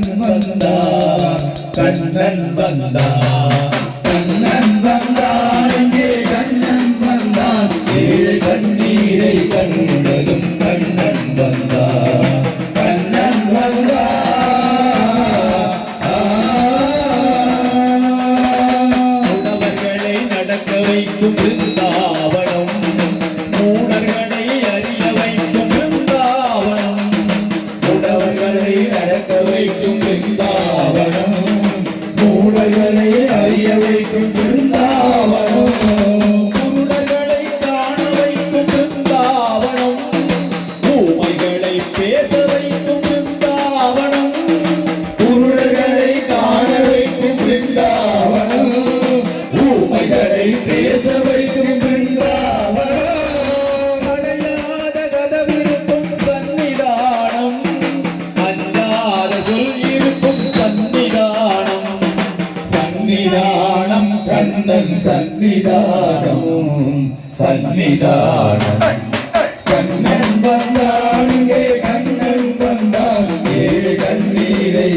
கண்ணன் வந்தான் கண்ணன் வந்தான் கண்ணன் வந்தான் இங்கே கண்ணன் வந்தான் ஏழை கண்ணீரை கண்டதும் கண்ணன் வந்தான் கண்ணன் வந்தான் உணவர்களை நடக்க வைக்கும் பிருந்தாவனம் மூடர்களை அறிய வைக்கும் பிருந்தாவனம் உணவர்களை நடக்க வைக்கும் பிருந்தாவனம் மூடர்களை அறிய வைக்கும் பிருந்தாவனம் குருடர்களை காண வைக்கும் பிருந்தாவனம் ஊமைகளை பேச வைக்கும் பிருந்தாவனம் குருடர்களை காண வைக்கும் பிருந்தாவனம் ஊமைகளை பேச வைக்கும் பிருந்தாவனம் அடையாத கதவிருக்கும் சன்னிதானம் அஞ்சாத சொல் இருக்கும் சன்னிதானம் சன்னிதானம் கண்ணன் சன்னிதானம் சன்னிதானம் கண்ணன் வந்தான் இங்கே கண்ணன் வந்தான் ஏழு கண்ணீரை